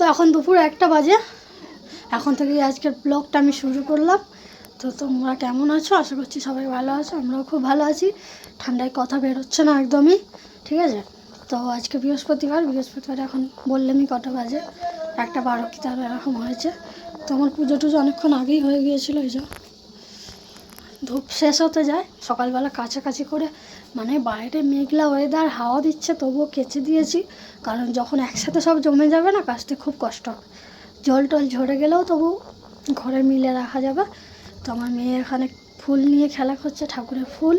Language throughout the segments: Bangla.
তো এখন দুপুর 1টা বাজে। এখন থেকে আজকের ব্লগটা আমি শুরু করলাম। তো তোমরা কেমন আছো? আশা করছি সবাই ভালো আছো। আমরাও খুব ভালো আছি। ঠান্ডায় কথা বেরোচ্ছে না একদমই, ঠিক আছে। তো আজকে বৃহস্পতিবার এখন বললামই কটা বাজে, 1:12 কি তার এরকম হয়েছে। তো আমার পুজো টুজো অনেকক্ষণ আগেই হয়ে গিয়েছিলো। এই যে ধূপ শেষ হতে যায়, সকালবেলা কাছাকাছি করে, মানে বাইরে মেঘলা ওয়েদার, হাওয়া দিচ্ছে, তবুও কেচে দিয়েছি। কারণ যখন একসাথে সব জমে যাবে না, কাচতে খুব কষ্ট হবে। জল টল ঝরে গেলেও তবু ঘরে মিলে রাখা যাবে। তো আমার মেয়ে এখানে ফুল নিয়ে খেলা করছে, ঠাকুরের ফুল।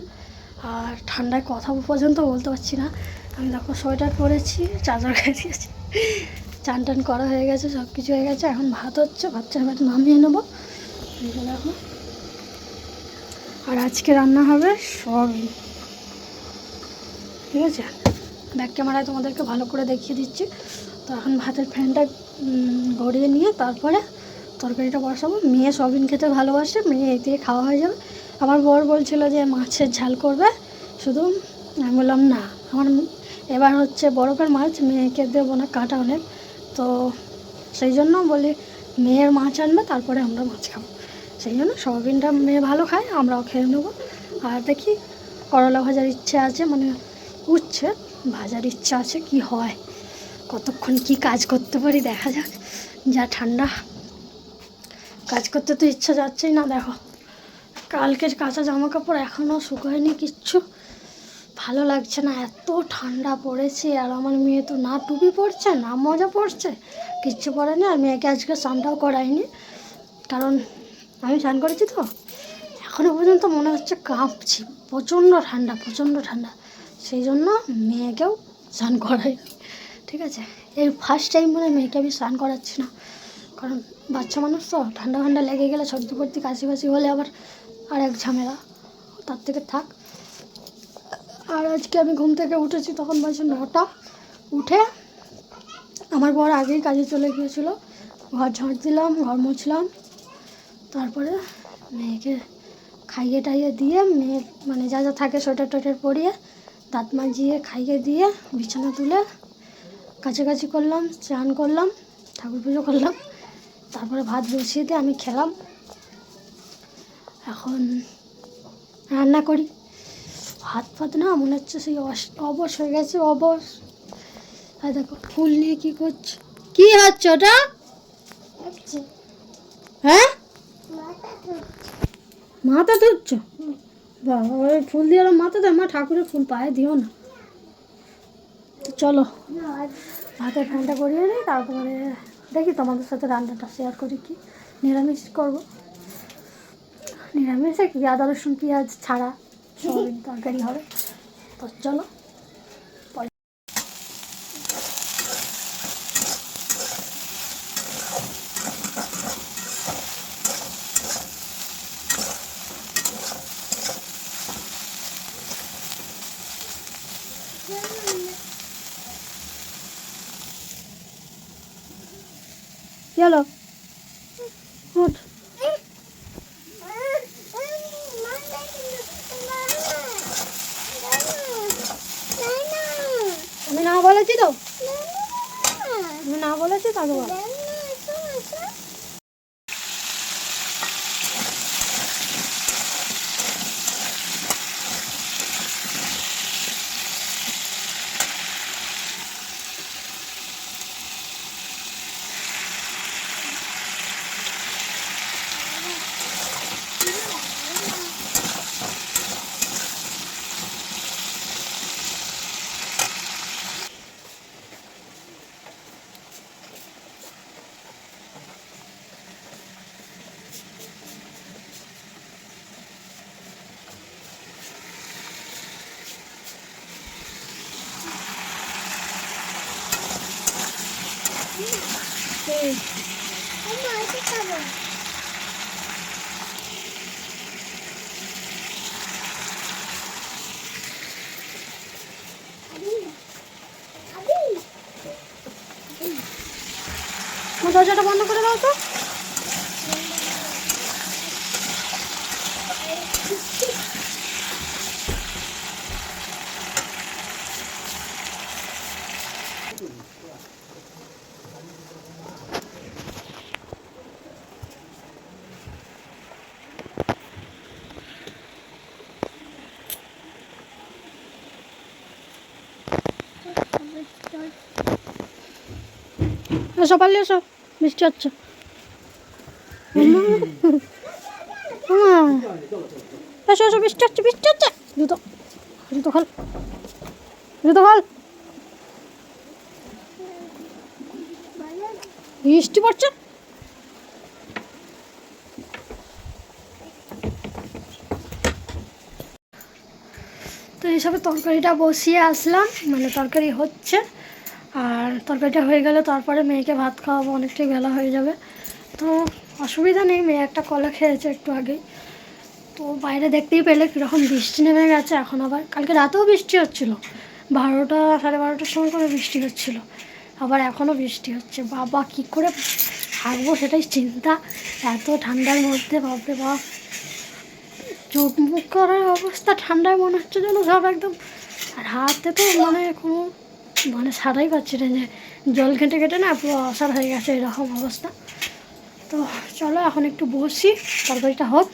আর ঠান্ডায় কথা পর্যন্ত বলতে পারছি না। আমি দেখো সোয়েটার পরেছি, চাদর গায়ে দিয়েছি, চান টান করা হয়ে গেছে, সব কিছু হয়ে গেছে। এখন ভাত হচ্ছে, ভাত নামিয়ে নেবো এখন। আর আজকে রান্না হবে সয়াবিন, ঠিক আছে। ব্যাক ক্যামেরায় তোমাদেরকে ভালো করে দেখিয়ে দিচ্ছি। তো এখন ভাতের ফ্যানটা গড়িয়ে নিয়ে তারপরে তরকারিটা বসাবো। মেয়ে সয়াবিন খেতে ভালোবাসে, মেয়ে এই দিয়ে খাওয়া হয়ে যাবে। আমার বর বলছিল যে মাছের ঝাল করবে শুধু, আমি বললাম না, আমার এবার হচ্ছে বরফের মাছ, মেয়েকে দেবো না, কাটা অনেক। তো সেই জন্য বলি মেয়ের মাছ আনবে, তারপরে আমরা মাছ খাবো। সেই জন্য সয়াবিনটা মেয়ে ভালো খায়, আমরাও খেয়ে নেবো। আর দেখি করলা ভাজার ইচ্ছে আছে, মানে উচ্ছে ভাজার ইচ্ছা আছে, কি হয়, কতক্ষণ কি কাজ করতে পারি দেখা যাক। যা ঠান্ডা, কাজ করতে তো ইচ্ছা যাচ্ছেই না। দেখো কালকের কাঁচা জামা কাপড় এখনও শুকোয়নি, কিচ্ছু ভালো লাগছে না, এত ঠান্ডা পড়েছে। আর আমার মেয়ে তো না টুপি পরছে না মজা পড়ছে, কিচ্ছু পরেনি। আর মেয়েকে আজকে স্নানটাও করাইনি, কারণ আমি স্নান করেছি তো এখনও পর্যন্ত মনে হচ্ছে কাঁপছি, প্রচণ্ড ঠান্ডা। সেই জন্য মেয়েকেও স্নান করাই, ঠিক আছে। এই ফার্স্ট টাইম মনে মেয়েকে আমি স্নান করাচ্ছি না, কারণ বাচ্চা মানুষ তো, ঠান্ডা লেগে গেলে সর্দি ফর্দি কাশি হলে আবার আর এক ঝামেলা, তার থেকে থাক। আর আজকে আমি ঘুম থেকে উঠেছি তখন বাজে 9টা। উঠে আমার বর আগেই কাজে চলে গিয়েছিল, ঘর ঝাঁট দিলাম, ঘর মুছলাম, তারপরে মেয়েকে খাইয়ে টাইয়ে দিয়ে, মেয়ে মানে যা যা থাকে সোয়েটার টোয়েটার পরিয়ে, দাঁত মাজিয়ে খাইয়ে দিয়ে বিছানা তুলে কাছাকাছি করলাম, স্নান করলাম, ঠাকুর পুজো করলাম, তারপরে ভাত বসিয়ে দিয়ে আমি খেলাম। এখন রান্না করি। হাত ফাত না মনে হচ্ছে সেই অবশ হয়ে গেছে, অবশ। আর দেখো ফুল নিয়ে কী করছে, কী হচ্ছে ওটা? হ্যাঁ, মাথা ধুচ্ছ? বাবা, ওই ফুল দিয়ে মাথা দেয়? মা ঠাকুরের ফুল পায়ে দিও না। তো চলো ভাতের ফ্যানটা করিয়ে নিই, তারপরে দেখি তোমাদের সাথে রান্নাটা শেয়ার করি। কি নিরামিষ করবো, নিরামিষে কি আদা রসুন পেঁয়াজ ছাড়া সয়াবিন তরকারি হবে। তো চলো চলো উঠ। আমি না বলেছি তো, আমি না বলেছি তাকে বল। দরজাটা বন্ধ করে দাও তো। এসো পারলে এসো, বৃষ্টি হচ্ছে। এসো এসো, বৃষ্টি হচ্ছে, বৃষ্টি হচ্ছে। জুতো জুতো খাল, জুতো খাল। বৃষ্টি পড়ছে। তো এইসবে তরকারিটা বসিয়ে আসলাম, মানে তরকারি হচ্ছে। আর তরকারিটা হয়ে গেলে তারপরে মেয়েকে ভাত খাওয়াবো, অনেকটাই বেলা হয়ে যাবে। তো অসুবিধা নেই, মেয়ে একটা কলা খেয়েছে একটু আগেই। তো বাইরে দেখতেই পেলে কীরকম বৃষ্টি নেমে গেছে। এখন আবার কালকে রাতেও বৃষ্টি হচ্ছিলো, 12টা 12:30টার সময় করে বৃষ্টি হচ্ছিলো, আবার এখনও বৃষ্টি হচ্ছে। বাবা কী করে থাকবো সেটাই চিন্তা এত ঠান্ডার মধ্যে। বাপরে বাপ, চোখ মুখ করার অবস্থা, ঠান্ডায় মনে হচ্ছে যেন সব একদম। আর হাতে তো মানে সারাই পাচ্ছি না, যে জল ঘেঁটে ঘেঁটে না পুরো অসার হয়ে গেছে, এরকম অবস্থা। তো চলো এখন একটু বসি, তরকারিটা হোক,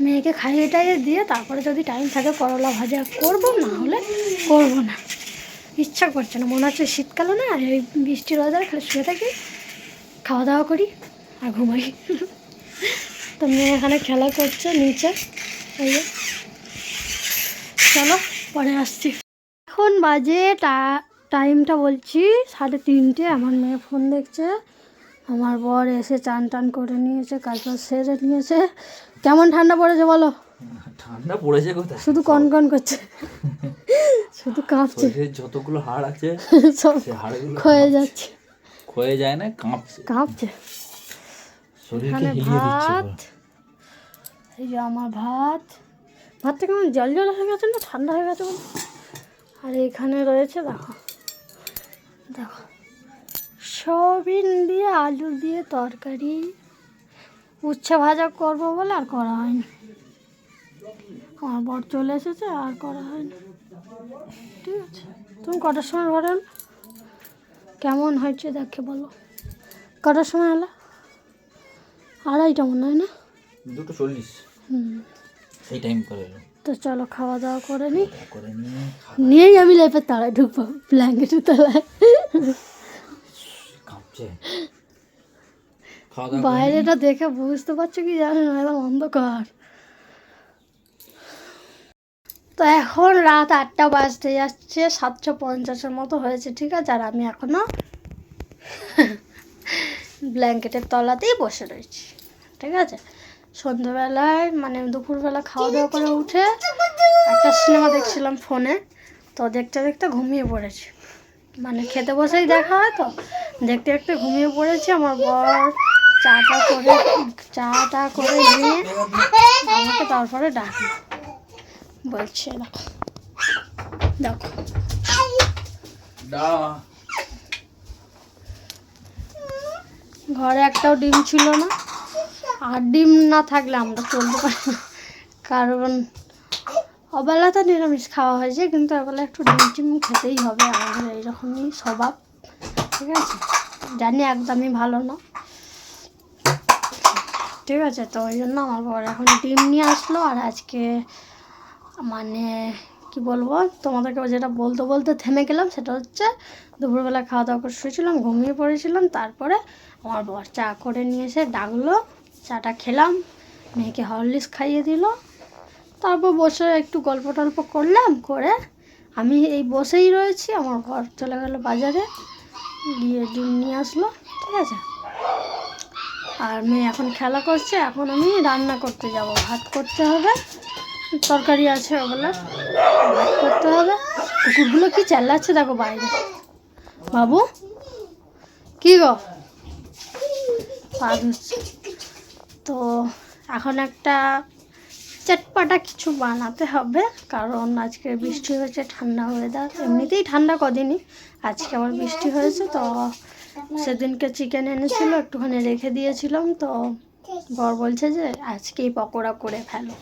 মেয়েকে খাইয়ে টাইয়ে দিয়ে তারপরে যদি টাইম থাকে করলা ভাজা করবো, না হলে করবো না। ইচ্ছা করছে না, মনে হচ্ছে শীতকালে না এই বৃষ্টির ওয়েদারে খালি শুয়ে থাকি, খাওয়া দাওয়া করি আর ঘুমাই। তো মেয়ে এখানে খেলা করছে নিচে, এই যে। চলো পরে আসছি। এখন বাজে টাইমটা বলছি 3:30। আমার মেয়ে ফোন দেখছে, আমার বর এসে চান টান করে নিয়েছে, কাজটা সেরে নিয়েছে। কেমন ঠান্ডা পড়েছে বলো? ঠান্ডা পড়েছে কোথায়, শুধু কনকন করছে, শুধু কাঁপছে, যতগুলো হাড় আছে সব ক্ষয়ে যাচ্ছে, ক্ষয়ে যায় না, কাঁপছে কাঁপছে। এখানে ভাত, এই যে আমার ভাতটা কেমন জল জল হয়ে গেছে না, ঠান্ডা হয়ে গেছে বলে। আর এখানে রয়েছে দেখো দেখো, সয়াবিন দিয়ে আলু দিয়ে তরকারি, উচ্ছে ভাজা করবো বলে আর করা হয়নি। আমার বর চলে এসেছে আর করা হয়নি। ঠিক আছে, তুমি কটার সময় ঘরে এলো? কেমন হয়েছে দেখে বলো। কটার সময় এলো? 2:30 মনে হয় না, 2:40। সেই টাইম করে এলো। তো চলো খাওয়া দাওয়া করে নিয়েই আমি লেপের তলায় ঢুকবো, ব্ল্যাঙ্কেটের তলায়। বাইরেটা দেখে বুঝতে পারছো কি জানো না, একদম অন্ধকার। তো এখন রাত 8টা বাজতে যাচ্ছে, 7:50 মতো হয়েছে। ঠিক আছে, আর আমি এখনো ব্ল্যাঙ্কেটের তলাতেই বসে রয়েছি। ঠিক আছে, সন্ধ্যাবেলায় মানে দুপুরবেলা খাওয়া দাওয়া করে উঠে একটা সিনেমা দেখছিলাম ফোনে, তো দেখতে দেখতে ঘুমিয়ে পড়েছি। মানে খেতে বসেই দেখা হয়, তো দেখতে দেখতে ঘুমিয়ে পড়েছি। আমার বর চাটা করে নিয়ে আমাকে তারপরে ডাকলো, বলছে দেখো দেখো ঘরে একটাও ডিম ছিল না। আর ডিম না থাকলে আমরা চলতে পারি না, কারণ অবেলা তো নিরামিষ খাওয়া হয়েছে, কিন্তু অবেলা একটু ডিম টিম খেতেই হবে, আমাদের এইরকমই স্বভাব। ঠিক আছে, জানি একদমই ভালো না। ঠিক আছে, তো ওই জন্য আমার বর এখন ডিম নিয়ে আসলো। আর আজকে মানে কি বলবো তোমাদেরকে, যেটা বলতে বলতে থেমে গেলাম, সেটা হচ্ছে দুপুরবেলা খাওয়া দাওয়া করে শুয়েছিলাম, ঘুমিয়ে পড়েছিলাম। তারপরে আমার বর চা করে নিয়ে এসে ডাকলো, চাটা খেলাম, মেয়েকে হরলিক্স খাইয়ে দিল। তারপর বসে একটু গল্প টল্প করলাম, করে আমি এই বসেই রয়েছি। আমার বর চলে গেল বাজারে, গিয়ে ডিম নিয়ে আসলো। ঠিক আছে, আর মেয়ে এখন খেলা করছে। এখন আমি রান্না করতে যাব, ভাত করতে হবে, তরকারি আছে ওগুলো ভাত করতে হবে। কুকুরগুলো কি চেল্লাচ্ছে দেখো বাইরে। বাবু কি গো, পা ধুচ্ছে। তো এখন একটা চটপাটা কিছু বানাতে হবে, কারণ আজকে বৃষ্টি হয়েছে, ঠান্ডা ওয়েদার, এমনিতেই ঠান্ডা কদিনই, আজকে আবার বৃষ্টি হয়েছে। তো সেদিনকে চিকেন এনেছিল, একটুখানি রেখে দিয়েছিলাম। তো বর বলছে যে আজকেই পকোড়া করে ফেলো,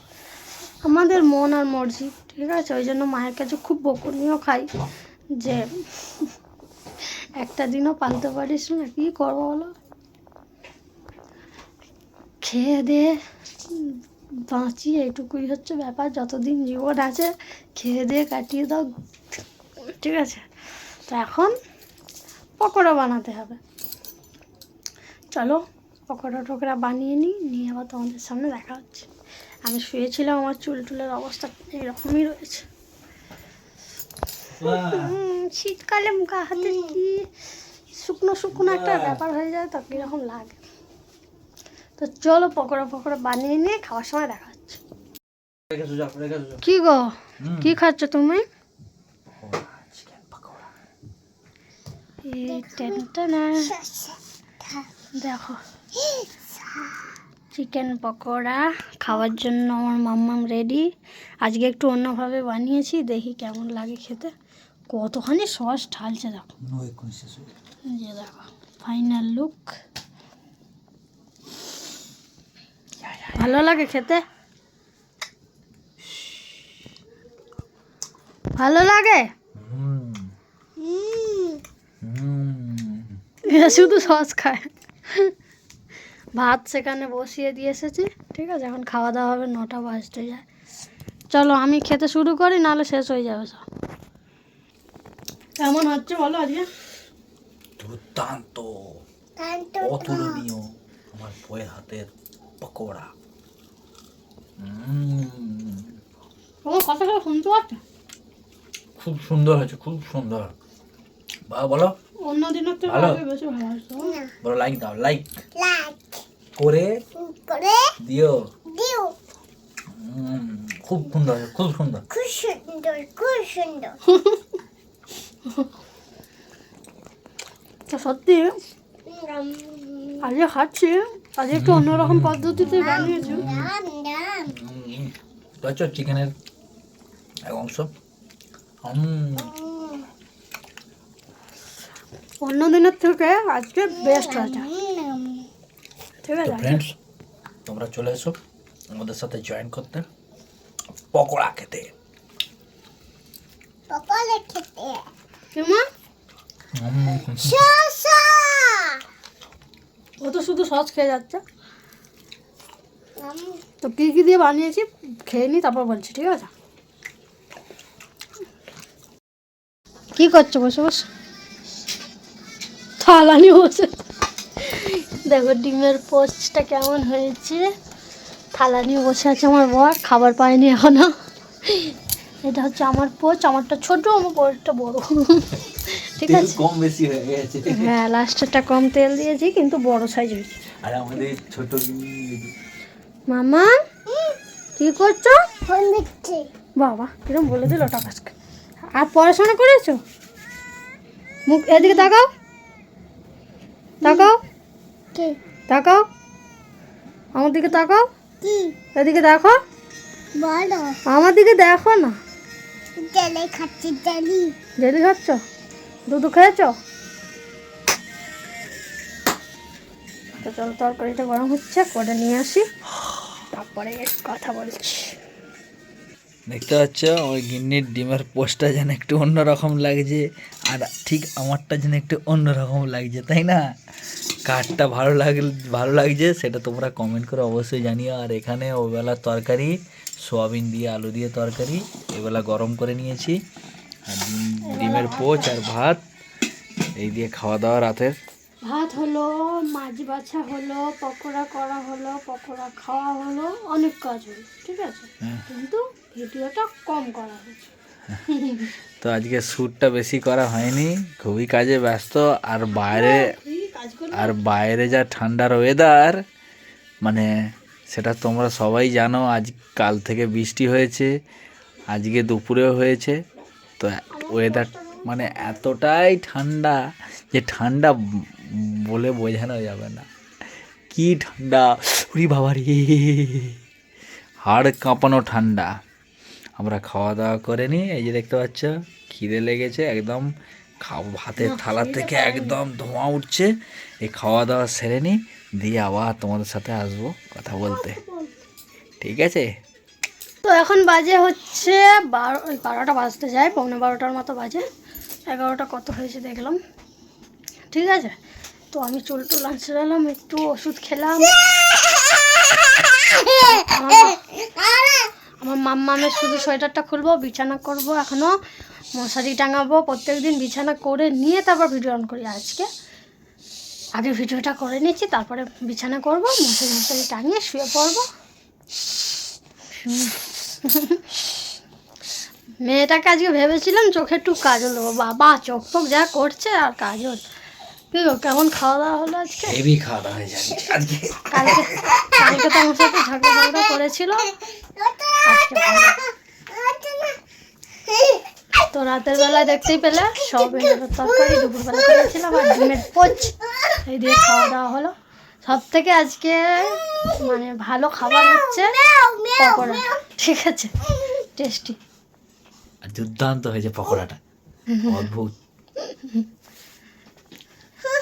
আমাদের মন আর মর্জি। ঠিক আছে, ওই জন্য মায়ের কাছে খুব বকুনিও খাই, যে একটা দিনও পালতে পারিস না, কী করবো বলো, খেয়ে দিয়ে বাঁচি, এইটুকুই হচ্ছে ব্যাপার। যতদিন জীবন আছে খেয়ে দিয়ে কাটিয়ে দাও। ঠিক আছে, তো এখন পকোড়া বানাতে হবে। চলো পকোড়া টকোড়া বানিয়ে নিয়ে আবার তোমাদের সামনে দেখা হচ্ছে। আমি শুয়েছিলাম, আমার চুল টুলের অবস্থা এরকমই রয়েছে। শীতকালে মুখা হাতে কি শুকনো শুকনো একটা ব্যাপার হয়ে যায়, তো কীরকম লাগে। তো চলো পকোড়া বানিয়ে নিয়ে খাওয়ার সময় দেখা হচ্ছে। কি গো, কি খাচ্ছ তুমি? দেখো চিকেন পকোড়া খাওয়ার জন্য আমার মাম্মাম রেডি। আজকে একটু অন্যভাবে বানিয়েছি, দেখি কেমন লাগে খেতে। কতখানি সস ঢালছে দেখো, যে দেখো ফাইনাল লুক। ভালো লাগে খেতে, ভালো লাগে। এরা শুধু সস খায়। ভাত সেখানে বসিয়ে দিয়ে এসেছি, ঠিক আছে। এখন খাওয়া দাওয়া হবে, 9টা বাজতে যায়। চলো আমি খেতে শুরু করি, নাহলে শেষ হয়ে যাবে সব। কেমন হচ্ছে বলো আজকে? দুর্দান্ত, অতুলনীয় আমার বইয়ের হাতের পকোড়া। তোমার কথাটা শুনতে পাচ্ছ? খুব সুন্দর হয়েছে, খুব সুন্দর। বাবা বলো, অন্য দিনের থেকে ভালো? আগে বেশি ভালো হচ্ছে। বলো লাইক দাও, লাইক করে দিও। খুব সুন্দর হয়েছে, খুব সুন্দর। তো সত্যি আজকে খাচ্ছি, আজকে একটু অন্যরকম পদ্ধতিতে বানিয়েছি। তো চিকেনের এক অংশ অন্য দিনের থেকে আজকে বেস্ট হয়েছে, ঠিক আছে। ফ্রেন্ডস, তোমরা চলে এসো আমাদের সাথে জয়েন করতে পকোড়া খেতে। কেমন? ও তো শুধু সস খেয়ে যাচ্ছে। তো কী কী দিয়ে বানিয়েছি খেয়ে নি, তারপর বলছি, ঠিক আছে। কি করছো বসে বসে? থালা নিয়ে বসে দেখো ডিমের পোস্টটা কেমন হয়েছে। থালা নিয়ে বসে আছে আমার বর, খাবার পায়নি এখনো। এটা হচ্ছে আমার পোচ, আমারটা ছোট, আমার পোচটা বড়। ঠিক আছে, কম বেশি হয়ে গেছে। হ্যাঁ লাস্টেরটা কম তেল দিয়েছি, কিন্তু বড় সাইজ হয়েছে। আর আমাদের ছোট মামা কি করছো? বাবা কিরম বলে দিল টাকাসকে। আর পড়াশোনা করেছো? মুখ এদিকে তাকাও, তাকাও, তাকাও আমার দিকে, তাকাও, এদিকে দেখো, আমার দিকে দেখো না। জেলি খাচ্ছ? দুধ খেয়েছ? তো চলো তরকারিটা গরম হচ্ছে, করে নিয়ে আসি, তারপরে কথা বলছি। দেখতে পাচ্ছ আমার গিন্নির ডিমের পোস্টটা যেন একটু অন্যরকম লাগছে, আর ঠিক আমারটা যেন একটু অন্যরকম লাগছে, তাই না? কারটা ভালো লাগছে সেটা তোমরা কমেন্ট করে অবশ্যই জানিও। আর এখানে ওবেলা তরকারি সোয়াবিন দিয়ে আলু দিয়ে তরকারি এবেলা গরম করে নিয়েছি, আর ডিমের পোচ আর ভাত, এই দিয়ে খাওয়া দাওয়া রাতের। ভাত হলো, মাছ বাছা হলো, পকোড়া করা হলো, পকোড়া খাওয়া হলো, অনেক কাজ হলো, ঠিক আছে। কিন্তু ভিডিওটা কম করা হয়েছে। তো আজকে শ্যুটটা বেশি করা হয়নি, খুবই কাজে ব্যস্ত। আর বাইরে যা ঠান্ডার ওয়েদার, মানে সেটা তোমরা সবাই জানো। কাল থেকে বৃষ্টি হয়েছে, আজকে দুপুরেও হয়েছে। তো ওয়েদার মানে এতটাই ঠান্ডা যে ঠান্ডা বলে বোঝানো যাবে না, কি ঠান্ডা! উরি বাবা রে, হাড় কাঁপানো ঠান্ডা। আমরা খাওয়া দাওয়া করে নিই, এই যে দেখতে পাচ্ছ খিদে লেগেছে একদম, ভাতের থালা থেকে একদম ধোঁয়া উঠছে। এই খাওয়া দাওয়া সেরে নিই, দিয়ে আবার তোমাদের সাথে আসবো কথা বলতে, ঠিক আছে? তো এখন বাজে হচ্ছে 12টা বাজতে যায়, 12:15 মতো বাজে। 11টা কত হয়েছে দেখলাম, ঠিক আছে। তো আমি চুল টুল আঁচড়ালাম, একটু ওষুধ খেলাম। আমার মাম্মামের শুধু সোয়েটারটা খুলবো, বিছানা করব, এখনও মশারি টাঙাবো। প্রত্যেকদিন বিছানা করে নিয়ে তারপর ভিডিও অন করি। আগে ভিডিওটা করে নিচ্ছি, তারপরে বিছানা করবো, মশারি টাঙিয়ে শুয়ে পড়বো। মেয়েটাকে আজকে ভেবেছিলাম চোখে একটু কাজল দেবো, বাবা চোখ ফোক যা করছে আর কাজল। কি গো, কেমন খাওয়া দাওয়া হলো আজকে? হেভি খাওয়া দাওয়া হয়ে যাচ্ছে আজকে। কালকে কালকে তো আমার সাথে ঝগড়া করেছিল, আজকে ভালো। তো রাতের বেলায় দেখতেই পেলে সয়াবিনের তরকারি দুপুরবেলা করেছিলাম আর ডিমের পোচ, এই দিয়ে খাওয়া দাওয়া হলো। সব থেকে আজকে মানে ভালো খাবার হচ্ছে পকোড়া, ঠিক আছে, টেস্টি। আর দুর্দান্ত হয়েছে পকোড়াটা, অদ্ভুত।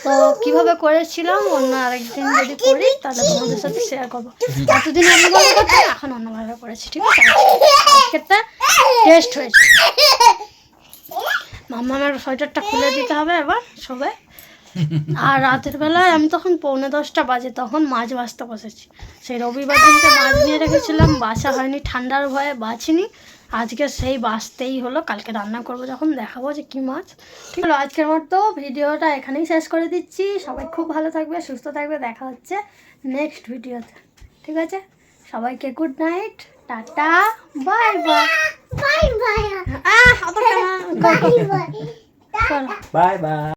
তো কিভাবে করেছিলাম অন্য আরেকদিন যদি করি তাহলে তোমাদের সাথে শেয়ার করবো। এতদিন অন্যভাবে করতাম, এখন অন্যভাবে করেছি, ঠিক আছে। আজকেরটা টেস্ট হয়েছে। মাম্মামের সোয়েটারটা খুলে দিতে হবে এবার সবাই। আর রাতের বেলায় আমি তখন 9:45 বাজে, তখন মাছ ভাজতে বসেছি। সেই রবিবার দিনকে মাছ নিয়ে রেখেছিলাম, বাছা হয়নি, ঠান্ডার ভয়ে বাছিনি। আজকে সেই বাছতেই হলো, কালকে রান্না করবো যখন দেখাবো যে কী মাছ। ঠিক হলো, আজকের মতো ভিডিওটা এখানেই শেষ করে দিচ্ছি। সবাই খুব ভালো থাকবে, সুস্থ থাকবে, দেখা হচ্ছে নেক্সট ভিডিওতে, ঠিক আছে। সবাইকে good night, tata, bye bye. Bye bye. Bye bye.